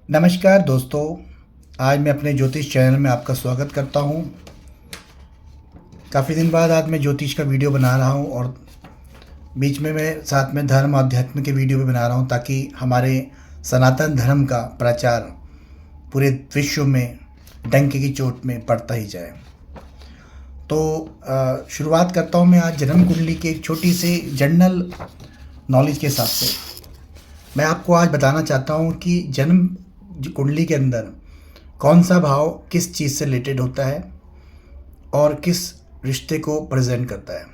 नमस्कार दोस्तों, आज मैं अपने ज्योतिष चैनल में आपका स्वागत करता हूँ। काफ़ी दिन बाद आज मैं ज्योतिष का वीडियो बना रहा हूँ और बीच में मैं साथ में धर्म अध्यात्म के वीडियो भी बना रहा हूँ ताकि हमारे सनातन धर्म का प्रचार पूरे विश्व में डंके की चोट में पड़ता ही जाए। तो शुरुआत करता हूँ मैं आज जन्म कुंडली के एक छोटी सी जनरल नॉलेज के हिसाब से। मैं आपको आज बताना चाहता हूँ कि जन्म कुंडली के अंदर कौन सा भाव किस चीज़ से रिलेटेड होता है और किस रिश्ते को प्रेजेंट करता है।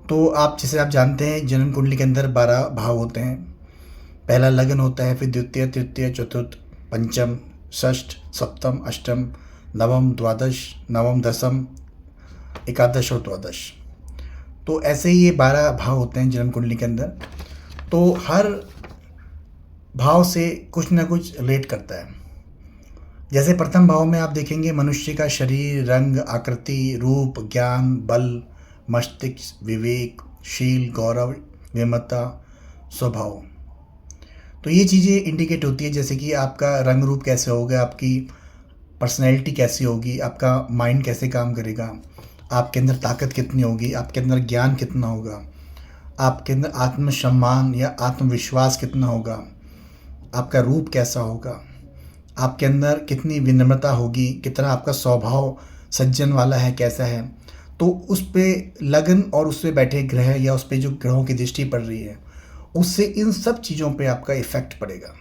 तो आप जानते हैं जन्म कुंडली के अंदर 12 भाव होते हैं। पहला लगन होता है, फिर द्वितीय, तृतीय, चतुर्थ, पंचम, षष्ठ, सप्तम, अष्टम, नवम, द्वादश, नवम, दसम, एकादश और द्वादश। तो ऐसे ही ये 12 भाव होते हैं जन्म कुंडली के अंदर। तो हर भाव से कुछ ना कुछ रिलेट करता है। जैसे प्रथम भाव में आप देखेंगे मनुष्य का शरीर, रंग, आकृति, रूप, ज्ञान, बल, मस्तिष्क, विवेक, शील, गौरव, विमता, स्वभाव। तो ये चीज़ें इंडिकेट होती है, जैसे कि आपका रंग रूप कैसे होगा, आपकी पर्सनैलिटी कैसी होगी, आपका माइंड कैसे काम करेगा, आपके अंदर ताकत कितनी होगी, आपके अंदर ज्ञान कितना होगा, आपके अंदर आत्मसम्मान या आत्मविश्वास कितना होगा, आपका रूप कैसा होगा, आपके अंदर कितनी विनम्रता होगी, कितना आपका स्वभाव सज्जन वाला है, कैसा है। तो उस पे लगन और उस पे बैठे ग्रह या उस पे जो ग्रहों की दृष्टि पड़ रही है उससे इन सब चीज़ों पे आपका इफ़ेक्ट पड़ेगा।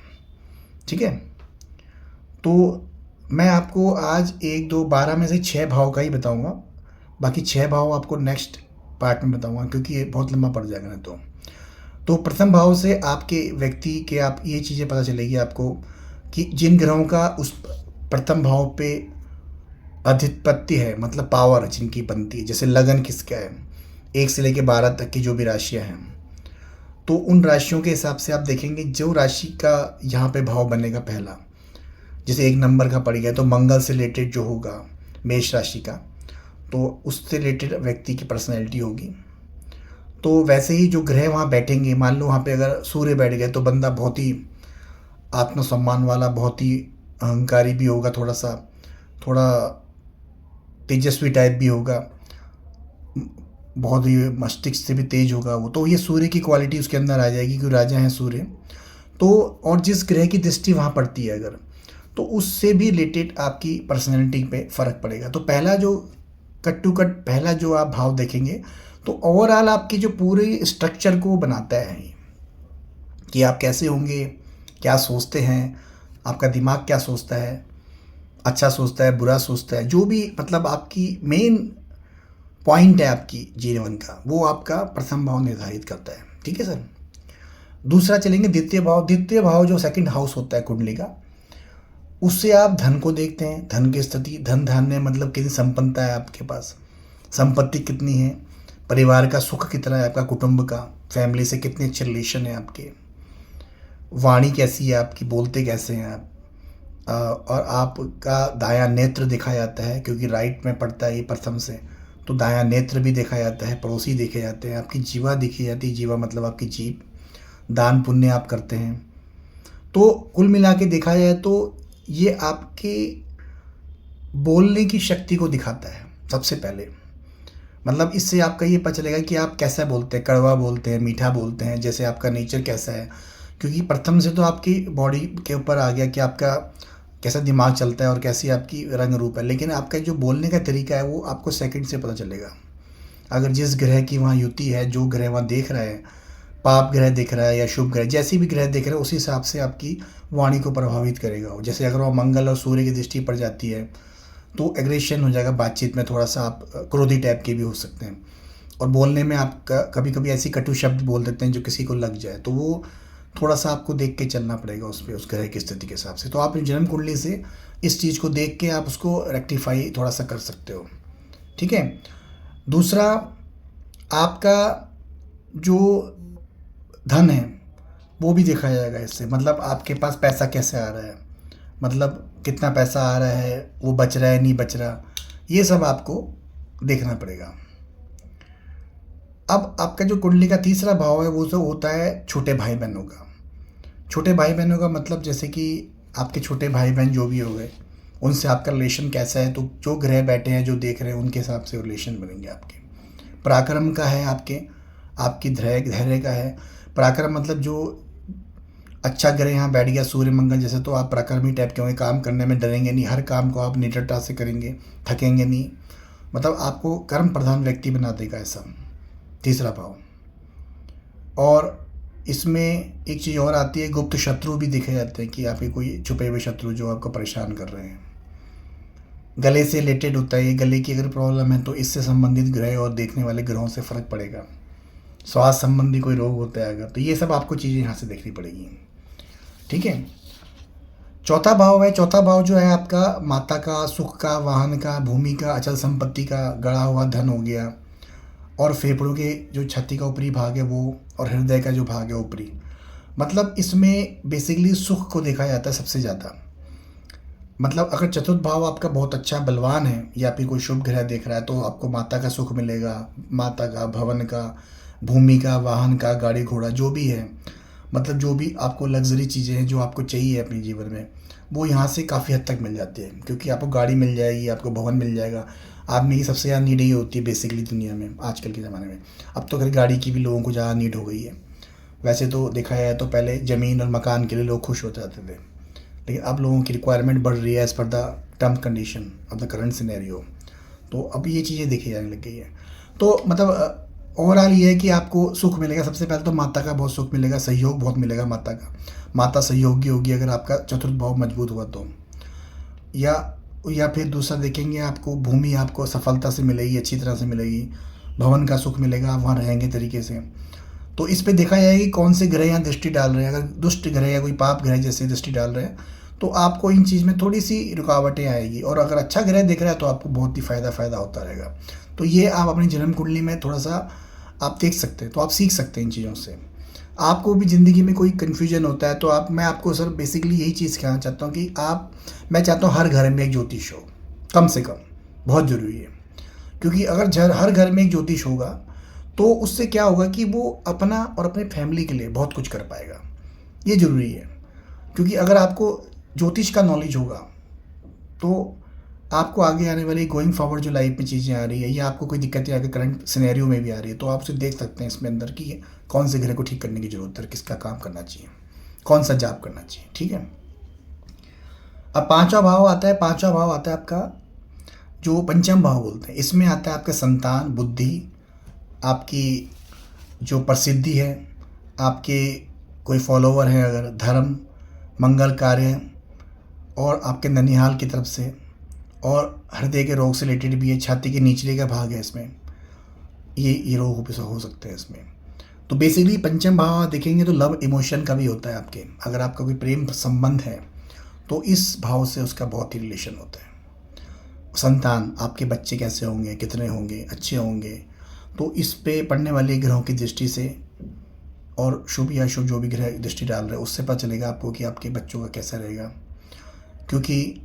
ठीक है, तो मैं आपको आज 1, 2, 12 में से 6 भाव का ही बताऊंगा। बाकी 6 भाव आपको नेक्स्ट पार्ट में बताऊंगा क्योंकि ये बहुत लंबा पड़ जाएगा नहीं तो प्रथम भाव से आपके व्यक्ति के आप ये चीज़ें पता चलेगी आपको कि जिन ग्रहों का उस प्रथम भाव पे अधिपत्ति है, मतलब पावर जिनकी बनती है। जैसे लगन किसका है, 1 से लेकर 12 तक की जो भी राशियां हैं, तो उन राशियों के हिसाब से आप देखेंगे जो राशि का यहाँ पे भाव बनेगा पहला, जैसे 1 नंबर का पड़ गया तो मंगल से रिलेटेड जो होगा मेष राशि का, तो उससे रिलेटेड व्यक्ति की पर्सनैलिटी होगी। तो वैसे ही जो ग्रह वहाँ बैठेंगे, मान लो वहाँ पे अगर सूर्य बैठ गए तो बंदा बहुत ही आत्मसम्मान वाला, बहुत ही अहंकारी भी होगा, थोड़ा तेजस्वी टाइप भी होगा, बहुत ही मस्तिष्क से भी तेज होगा वो। तो ये सूर्य की क्वालिटी उसके अंदर आ जाएगी क्योंकि राजा है सूर्य। तो और जिस ग्रह की दृष्टि वहाँ पड़ती है अगर, तो उससे भी रिलेटेड आपकी पर्सनैलिटी पे फ़र्क पड़ेगा। तो पहला जो कट टू कट पहला जो आप भाव देखेंगे तो ओवरऑल आपकी जो पूरी स्ट्रक्चर को बनाता है कि आप कैसे होंगे, क्या सोचते हैं, आपका दिमाग क्या सोचता है, अच्छा सोचता है, बुरा सोचता है, जो भी मतलब आपकी मेन पॉइंट है आपकी जीवन का, वो आपका प्रथम भाव निर्धारित करता है। ठीक है सर। दूसरा चलेंगे द्वितीय भाव। द्वितीय भाव जो सेकंड हाउस होता है कुंडली का, उससे आप धन को देखते हैं, धन की स्थिति, धन धान्य मतलब कितनी संपन्नता है आपके पास, संपत्ति कितनी है, परिवार का सुख कितना है, आपका कुटुंब का, फैमिली से कितने अच्छे रिलेशन है आपके, वाणी कैसी है आपकी, बोलते कैसे हैं आप। और आपका दायां नेत्र देखा जाता है क्योंकि राइट में पड़ता है ये प्रथम से, तो दायां नेत्र भी देखा जाता है, पड़ोसी देखे जाते हैं, आपकी जीवा देखी जाती है। जीवा मतलब आपकी जीभ, दान पुण्य आप करते हैं। तो कुल मिला के देखा जाए तो ये आपके बोलने की शक्ति को दिखाता है सबसे पहले। मतलब इससे आपका ये पता चलेगा कि आप कैसा बोलते हैं, कड़वा बोलते हैं, मीठा बोलते हैं, जैसे आपका नेचर कैसा है। क्योंकि प्रथम से तो आपकी बॉडी के ऊपर आ गया कि आपका कैसा दिमाग चलता है और कैसी आपकी रंग रूप है, लेकिन आपका जो बोलने का तरीका है वो आपको सेकंड से पता चलेगा। अगर जिस ग्रह की वहाँ युति है, जो ग्रह वहाँ देख रहा है, पाप ग्रह देख रहा है या शुभ ग्रह, जैसे भी ग्रह देख रहे हैं उसी हिसाब से आपकी वाणी को प्रभावित करेगा वो। जैसे अगर वहाँ मंगल और सूर्य की दृष्टि पड़ जाती है तो एग्रेशन हो जाएगा, बातचीत में थोड़ा सा आप क्रोधी टाइप के भी हो सकते हैं, और बोलने में आप कभी कभी ऐसी कटु शब्द बोल देते हैं जो किसी को लग जाए, तो वो थोड़ा सा आपको देख के चलना पड़ेगा उस पर, उस ग्रह की स्थिति के हिसाब से। तो आप जन्म कुंडली से इस चीज़ को देख के आप उसको रेक्टिफाई थोड़ा सा कर सकते हो। ठीक है। दूसरा, आपका जो धन है वो भी देखा जाएगा इससे, मतलब आपके पास पैसा कैसे आ रहा है, मतलब कितना पैसा आ रहा है, वो बच रहा है नहीं बच रहा, ये सब आपको देखना पड़ेगा। अब आपका जो कुंडली का तीसरा भाव है वो जो होता है छोटे भाई बहनों का। छोटे भाई बहनों का मतलब जैसे कि आपके छोटे भाई बहन जो भी हो गए, उनसे आपका रिलेशन कैसा है, तो जो ग्रह बैठे हैं जो देख रहे हैं उनके हिसाब से रिलेशन बनेंगे आपके। पराक्रम का है आपकी धैर्य का है। पराक्रम मतलब जो अच्छा ग्रह यहाँ बैठ गया सूर्य मंगल जैसे, तो आप पराक्रमी टाइप के होंगे, काम करने में डरेंगे नहीं, हर काम को आप निडरता से करेंगे, थकेंगे नहीं, मतलब आपको कर्म प्रधान व्यक्ति बना देगा ऐसा। तीसरा भाव। और इसमें एक चीज़ और आती है, गुप्त शत्रु भी देखे जाते हैं कि आपके कोई छुपे हुए शत्रु जो आपको परेशान कर रहे हैं। गले से रिलेटेड होता है ये, गले की अगर प्रॉब्लम है तो इससे संबंधित ग्रह और देखने वाले ग्रहों से फ़र्क पड़ेगा। स्वास्थ्य संबंधी कोई रोग होता है अगर, तो ये सब आपको चीज़ें यहाँ से देखनी पड़ेगी। ठीक है। चौथा भाव है, चौथा भाव जो है आपका माता का, सुख का, वाहन का, भूमि का, अचल संपत्ति का, गड़ा हुआ धन हो गया, और फेफड़ों के जो छाती का ऊपरी भाग है वो, और हृदय का जो भाग है ऊपरी, मतलब इसमें बेसिकली सुख को देखा जाता है सबसे ज़्यादा। मतलब अगर चतुर्थ भाव आपका बहुत अच्छा बलवान है या फिर कोई शुभ ग्रह देख रहा है तो आपको माता का सुख मिलेगा, माता का, भवन का, भूमि का, वाहन का, गाड़ी घोड़ा जो भी है, मतलब जो भी आपको लग्जरी चीज़ें हैं जो आपको चाहिए अपने जीवन में, वो यहाँ से काफ़ी हद तक मिल जाती है, क्योंकि आपको गाड़ी मिल जाएगी, आपको भवन मिल जाएगा। आदमी की सबसे ज़्यादा नीड ही होती है बेसिकली दुनिया में आजकल के ज़माने में। अब तो खैर गाड़ी की भी लोगों को ज़्यादा नीड हो गई है। वैसे तो देखा जाए तो पहले ज़मीन और मकान के लिए लोग खुश हो जाते थे, लेकिन अब लोगों की रिक्वायरमेंट बढ़ रही है as per the term condition of the current scenario. तो अब ये चीज़ें देखी जाने लग गई है। तो मतलब ओवरऑल ये है कि आपको सुख मिलेगा। सबसे पहले तो माता का बहुत सुख मिलेगा, सहयोग बहुत मिलेगा माता का। माता सहयोगी होगी अगर आपका चतुर्थ भाव मजबूत हुआ तो। या फिर दूसरा देखेंगे, आपको भूमि आपको सफलता से मिलेगी, अच्छी तरह से मिलेगी। भवन का सुख मिलेगा, आप वहाँ रहेंगे तरीके से। तो इस पे देखा जाएगा कि कौन से ग्रह यहाँ दृष्टि डाल रहे हैं। अगर दुष्ट ग्रह या कोई पाप ग्रह जैसे दृष्टि डाल रहे हैं तो आपको इन चीज़ में थोड़ी सी रुकावटें आएगी, और अगर अच्छा ग्रह दिख रहा है तो आपको बहुत ही फ़ायदा होता रहेगा। तो ये आप अपनी जन्म कुंडली में थोड़ा सा आप देख सकते हैं, तो आप सीख सकते हैं इन चीज़ों से। आपको भी ज़िंदगी में कोई कन्फ्यूजन होता है तो मैं आपको सर बेसिकली यही चीज़ कहना चाहता हूँ कि मैं चाहता हूँ हर घर में एक ज्योतिष हो, कम से कम, बहुत ज़रूरी है। क्योंकि अगर हर घर में एक ज्योतिष होगा तो उससे क्या होगा कि वो अपना और अपने फैमिली के लिए बहुत कुछ कर पाएगा। ये ज़रूरी है, क्योंकि अगर आपको ज्योतिष का नॉलेज होगा तो आपको आगे आने वाली गोइंग फॉरवर्ड जो लाइफ में चीज़ें आ रही है, या आपको कोई दिक्कतें आगे करंट सिनेरियो में भी आ रही है, तो आप उसे देख सकते हैं इसमें अंदर कि कौन से ग्रह को ठीक करने की ज़रूरत है, किसका काम करना चाहिए, कौन सा जाप करना चाहिए। ठीक है। अब पांचवा भाव आता है आपका जो पंचम भाव बोलते हैं। इसमें आता है आपका संतान, बुद्धि, आपकी जो प्रसिद्धि है, आपके कोई फॉलोवर हैं अगर, धर्म, मंगल कार्य, और आपके ननिहाल की तरफ से, और हृदय के रोग से रिलेटेड भी है। छाती के निचले का भाग है इसमें, ये रोग हो सकते हैं इसमें। तो बेसिकली पंचम भाव देखेंगे तो लव इमोशन का भी होता है आपके। अगर आपका कोई प्रेम संबंध है तो इस भाव से उसका बहुत ही रिलेशन होता है। संतान, आपके बच्चे कैसे होंगे, कितने होंगे, अच्छे होंगे, तो इस पे पढ़ने वाले ग्रहों की दृष्टि से, और शुभ या शुभ जो भी ग्रह दृष्टि डाल रहे हैं उससे पता चलेगा आपको कि आपके बच्चों का कैसा रहेगा। क्योंकि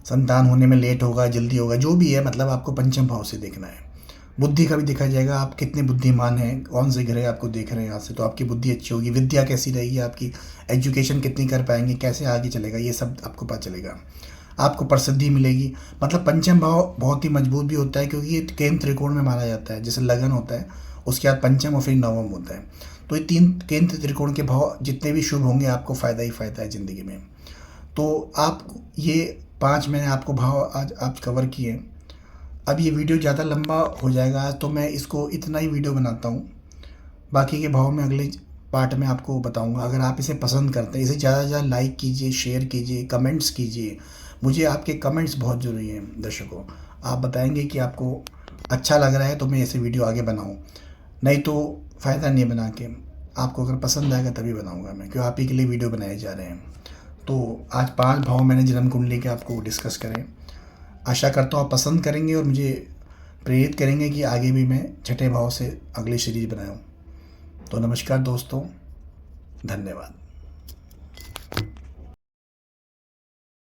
संतान होने में लेट होगा, जल्दी होगा, जो भी है, मतलब आपको पंचम भाव से देखना है। बुद्धि का भी देखा जाएगा, आप कितने बुद्धिमान हैं, कौन से ग्रह आपको देख रहे हैं यहाँ से, तो आपकी बुद्धि अच्छी होगी। विद्या कैसी रहेगी आपकी, एजुकेशन कितनी कर पाएंगे, कैसे आगे चलेगा, ये सब आपको पता चलेगा। आपको प्रसिद्धि मिलेगी। मतलब पंचम भाव बहुत ही मजबूत भी होता है, क्योंकि ये केंद्र त्रिकोण में माना जाता है। जैसे लगन होता है, उसके बाद पंचम और फिर नवम होता है। तो ये 3 केंद्र त्रिकोण के भाव जितने भी शुभ होंगे आपको फ़ायदा ही फ़ायदा है ज़िंदगी में। तो आप ये 5 मैंने आपको भाव आज कवर किए। अब ये वीडियो ज़्यादा लंबा हो जाएगा आज, तो मैं इसको इतना ही वीडियो बनाता हूँ। बाकी के भाव में अगले पार्ट में आपको बताऊँगा। अगर आप इसे पसंद करते हैं, इसे ज़्यादा से ज़्यादा लाइक कीजिए, शेयर कीजिए, कमेंट्स कीजिए। मुझे आपके कमेंट्स बहुत ज़रूरी हैं दर्शकों। आप बताएंगे कि आपको अच्छा लग रहा है तो मैं ऐसे वीडियो आगे बनाऊँ, नहीं तो फ़ायदा नहीं बना के। आपको अगर पसंद आएगा तभी बनाऊँगा मैं, क्यों आप ही के लिए वीडियो बनाए जा रहे हैं। तो आज 5 भाव मैंने जन्म कुंडली के आपको डिस्कस करें। आशा करता हूँ आप पसंद करेंगे और मुझे प्रेरित करेंगे कि आगे भी मैं छठे भाव से अगली सीरीज़ बनाऊँ। तो नमस्कार दोस्तों, धन्यवाद।